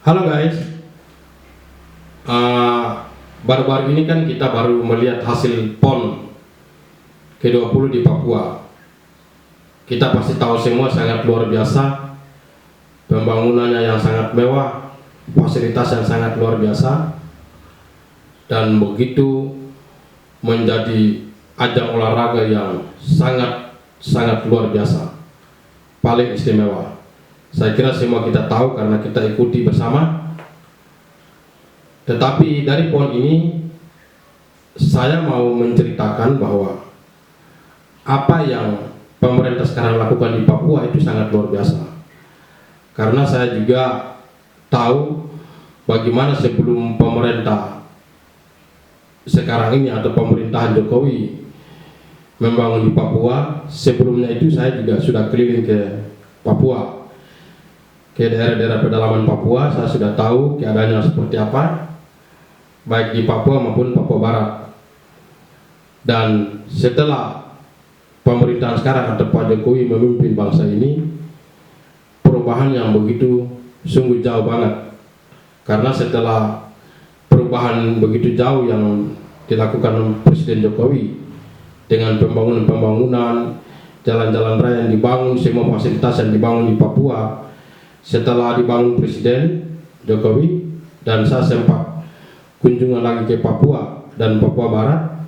Halo guys, baru-baru ini kan kita baru melihat hasil PON ke-20 di Papua. Kita pasti tahu semua sangat luar biasa, pembangunannya yang sangat mewah, fasilitas yang sangat luar biasa, dan begitu menjadi ajang olahraga yang sangat luar biasa, paling istimewa. Saya kira semua kita tahu karena kita ikuti bersama. Tetapi dari PON ini saya mau menceritakan bahwa apa yang pemerintah sekarang lakukan di Papua itu sangat luar biasa. Karena saya juga tahu bagaimana sebelum pemerintah sekarang ini atau pemerintahan Jokowi membangun di Papua, sebelumnya itu saya juga sudah keliling ke Papua, ke daerah-daerah pedalaman Papua. Saya sudah tahu keadaannya seperti apa, baik di Papua maupun Papua Barat. Dan setelah pemerintahan sekarang atau Pak Jokowi memimpin bangsa ini, perubahan yang begitu sungguh jauh banget. Karena setelah perubahan begitu jauh yang dilakukan Presiden Jokowi dengan pembangunan jalan-jalan raya yang dibangun, semua fasilitas yang dibangun di Papua setelah dibangun Presiden Jokowi, dan saya sempat kunjungan lagi ke Papua dan Papua Barat,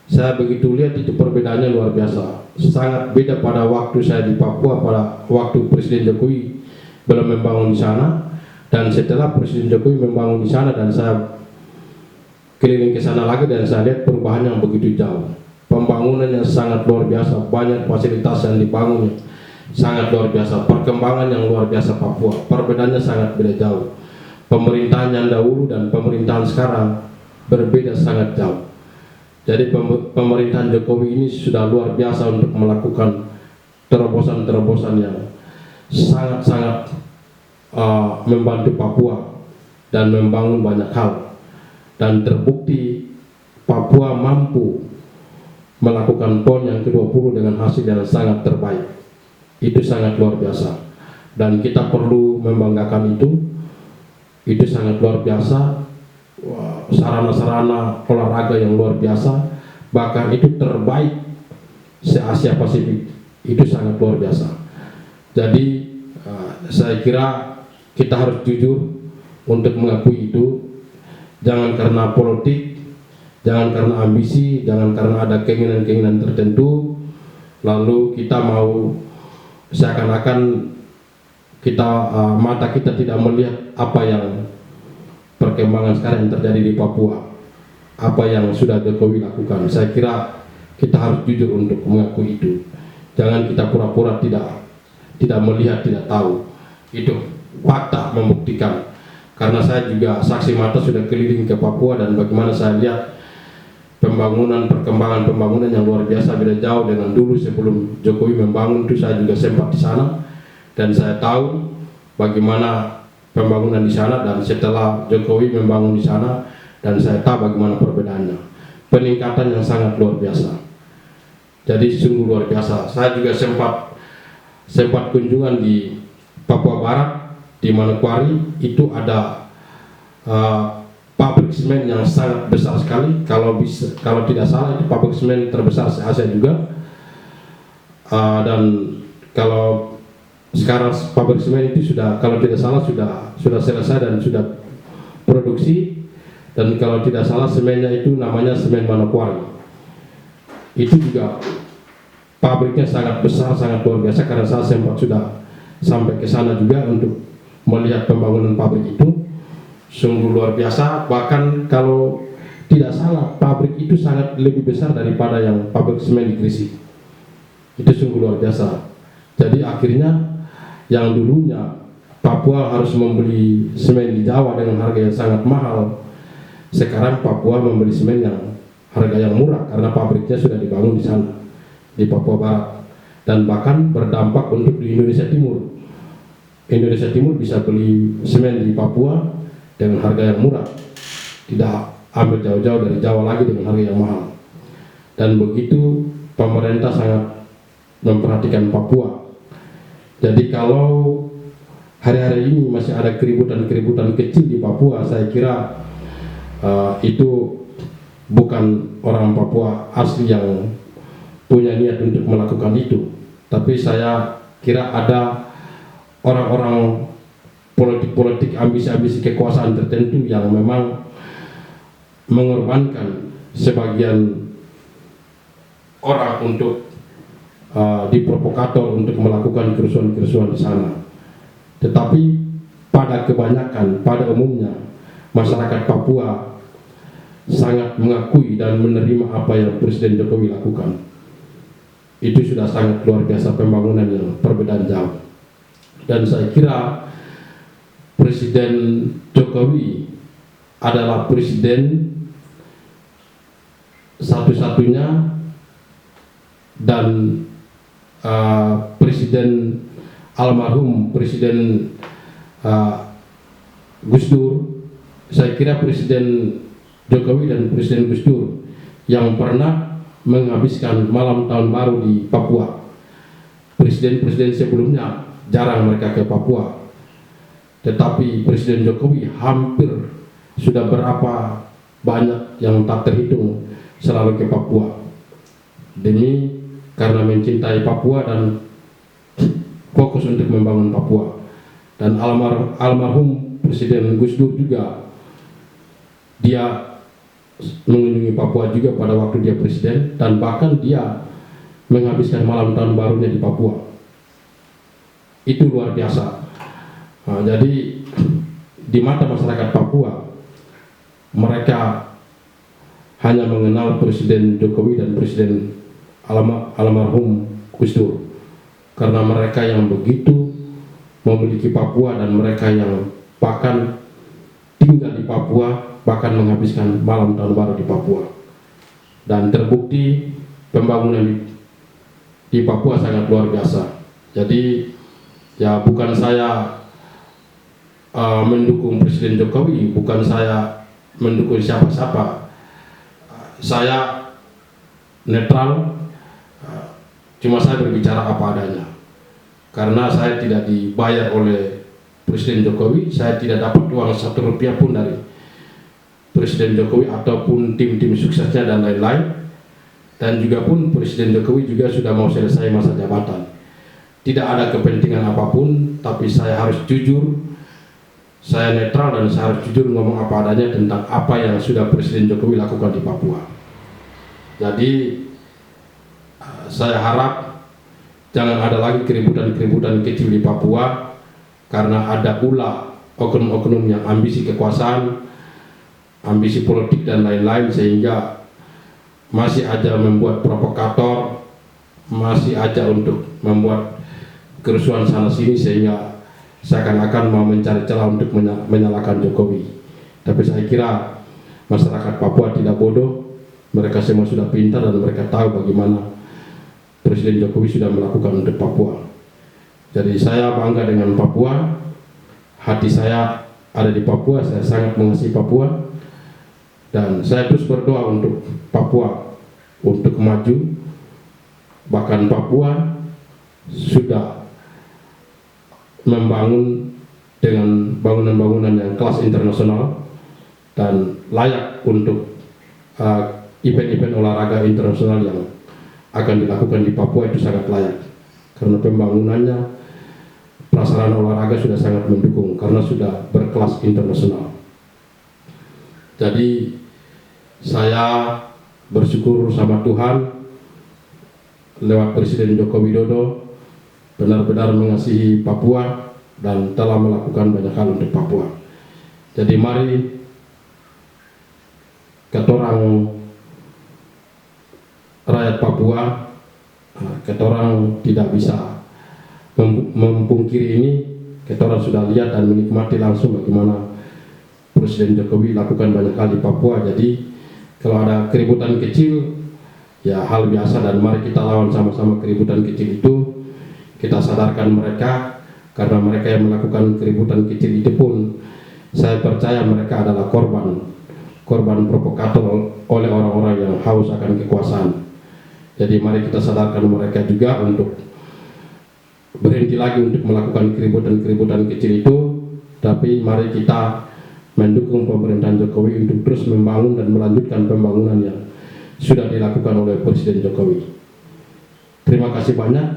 saya begitu lihat itu perbedaannya luar biasa. Sangat beda pada waktu saya di Papua, pada waktu Presiden Jokowi belum membangun di sana, dan setelah Presiden Jokowi membangun di sana dan saya keliling ke sana lagi, dan saya lihat perubahan yang begitu jauh. Pembangunannya sangat luar biasa, banyak fasilitas yang dibangun sangat luar biasa, perkembangan yang luar biasa Papua. Perbedaannya sangat beda jauh. Pemerintahan yang dahulu dan pemerintahan sekarang berbeda sangat jauh. Jadi pemerintahan Jokowi ini sudah luar biasa untuk melakukan terobosan-terobosan yang sangat membantu Papua dan membangun banyak hal, dan terbukti Papua mampu melakukan PON yang ke-20 dengan hasil yang sangat terbaik. Itu sangat luar biasa, dan kita perlu membanggakan itu sangat luar biasa. Sarana-sarana olahraga yang luar biasa, bahkan itu terbaik se-Asia Pasifik, itu sangat luar biasa. Jadi saya kira kita harus jujur untuk mengakui itu. Jangan karena politik, jangan karena ambisi, jangan karena ada keinginan-keinginan tertentu lalu kita mau seakan-akan kita mata kita tidak melihat apa yang perkembangan sekarang yang terjadi di Papua, apa yang sudah Jokowi lakukan. Saya kira kita harus jujur untuk mengakui itu. Jangan kita pura-pura tidak melihat, tidak tahu. Itu fakta membuktikan. Karena saya juga saksi mata sudah keliling ke Papua, dan bagaimana saya lihat perkembangan pembangunan yang luar biasa, beda jauh dengan dulu sebelum Jokowi membangun itu. Saya juga sempat di sana dan saya tahu bagaimana pembangunan di sana, dan setelah Jokowi membangun di sana, dan saya tahu bagaimana perbedaannya, peningkatan yang sangat luar biasa. Jadi sungguh luar biasa. Saya juga sempat kunjungan di Papua Barat, di Manokwari. Itu ada pabrik semen yang sangat besar sekali. Kalau tidak salah itu pabrik semen terbesar se-Asia juga. Dan kalau sekarang pabrik semen itu sudah, kalau tidak salah sudah selesai dan sudah produksi. Dan kalau tidak salah semennya itu namanya semen Manokwari. Itu juga pabriknya sangat besar, sangat luar biasa, karena saya sempat sudah sampai ke sana juga untuk melihat pembangunan pabrik itu. Sungguh luar biasa. Bahkan kalau tidak salah pabrik itu sangat lebih besar daripada yang pabrik semen di Gresik. Itu sungguh luar biasa. Jadi akhirnya yang dulunya Papua harus membeli semen di Jawa dengan harga yang sangat mahal, sekarang Papua membeli semen yang harga yang murah karena pabriknya sudah dibangun di sana, di Papua Barat. Dan bahkan berdampak untuk di Indonesia Timur. Indonesia Timur bisa beli semen di Papua dengan harga yang murah, tidak ambil jauh-jauh dari Jawa lagi dengan harga yang mahal. Dan begitu pemerintah sangat memperhatikan Papua. Jadi kalau hari-hari ini masih ada keributan-keributan kecil di Papua, saya kira itu bukan orang Papua asli yang punya niat untuk melakukan itu, tapi saya kira ada orang-orang politik-politik ambisi-ambisi kekuasaan tertentu yang memang mengorbankan sebagian orang untuk diprovokator untuk melakukan kerusuhan-kerusuhan di sana. Tetapi pada kebanyakan, pada umumnya masyarakat Papua sangat mengakui dan menerima apa yang Presiden Jokowi lakukan. Itu sudah sangat luar biasa, pembangunan yang perbedaan jauh. Dan saya kira Presiden Jokowi adalah presiden satu-satunya dan Presiden almarhum Presiden Gus Dur, saya kira Presiden Jokowi dan Presiden Gus Dur yang pernah menghabiskan malam tahun baru di Papua. Presiden-presiden sebelumnya jarang mereka ke Papua, tetapi Presiden Jokowi hampir sudah berapa banyak yang tak terhitung selalu ke Papua, demi karena mencintai Papua dan fokus untuk membangun Papua. Dan almarhum Presiden Gus Dur juga, dia mengunjungi Papua juga pada waktu dia presiden, dan bahkan dia menghabiskan malam tahun barunya di Papua. Itu luar biasa. Jadi di mata masyarakat Papua, mereka hanya mengenal Presiden Jokowi dan Presiden almarhum Gus Dur, karena mereka yang begitu memiliki Papua dan mereka yang bahkan tinggal di Papua, bahkan menghabiskan malam tahun baru di Papua. Dan terbukti pembangunan di Papua sangat luar biasa. Jadi ya bukan saya mendukung Presiden Jokowi, bukan saya mendukung siapa-siapa, saya netral, cuma saya berbicara apa adanya. Karena saya tidak dibayar oleh Presiden Jokowi, saya tidak dapat uang 1 rupiah pun dari Presiden Jokowi ataupun tim-tim suksesnya dan lain-lain. Dan juga pun Presiden Jokowi juga sudah mau selesai masa jabatan. Tidak ada kepentingan apapun, tapi saya harus jujur, saya netral dan saya harus jujur ngomong apa adanya tentang apa yang sudah Presiden Jokowi lakukan di Papua. Jadi saya harap jangan ada lagi keributan-keributan kecil di Papua, karena ada pula oknum-oknum yang ambisi kekuasaan, ambisi politik dan lain-lain, sehingga masih aja membuat provokator, masih aja untuk membuat kerusuhan sana sini, sehingga seakan-akan mau mencari celah untuk menyalahkan Jokowi. Tapi saya kira masyarakat Papua tidak bodoh, mereka semua sudah pintar dan mereka tahu bagaimana Presiden Jokowi sudah melakukan untuk Papua. Jadi saya bangga dengan Papua, hati saya ada di Papua, saya sangat mengasihi Papua, dan saya terus berdoa untuk Papua untuk maju. Bahkan Papua sudah membangun dengan bangunan-bangunan yang kelas internasional dan layak untuk event-event olahraga internasional yang akan dilakukan di Papua. Itu sangat layak karena pembangunannya, prasarana olahraga sudah sangat mendukung karena sudah berkelas internasional. Jadi saya bersyukur sama Tuhan lewat Presiden Joko Widodo benar-benar mengasihi Papua dan telah melakukan banyak hal untuk Papua. Jadi mari ketorang rakyat Papua, ketorang tidak bisa mempungkiri ini. Ketorang sudah lihat dan menikmati langsung bagaimana Presiden Jokowi lakukan banyak hal di Papua. Jadi kalau ada keributan kecil, ya hal biasa, dan mari kita lawan sama-sama keributan kecil itu. Kita sadarkan mereka, karena mereka yang melakukan keributan kecil itu pun saya percaya mereka adalah korban provokator oleh orang-orang yang haus akan kekuasaan. Jadi mari kita sadarkan mereka juga untuk berhenti lagi untuk melakukan keributan-keributan kecil itu, tapi mari kita mendukung pemerintahan Jokowi untuk terus membangun dan melanjutkan pembangunan yang sudah dilakukan oleh Presiden Jokowi. Terima kasih banyak,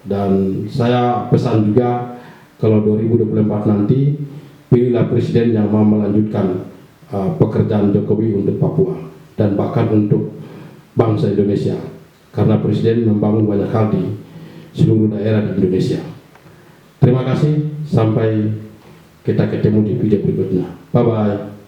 dan saya pesan juga kalau 2024 nanti pilihlah presiden yang mau melanjutkan pekerjaan Jokowi untuk Papua dan bahkan untuk bangsa Indonesia, karena presiden membangun banyak hal di seluruh daerah di Indonesia. Terima kasih, sampai kita ketemu di video berikutnya. Bye bye.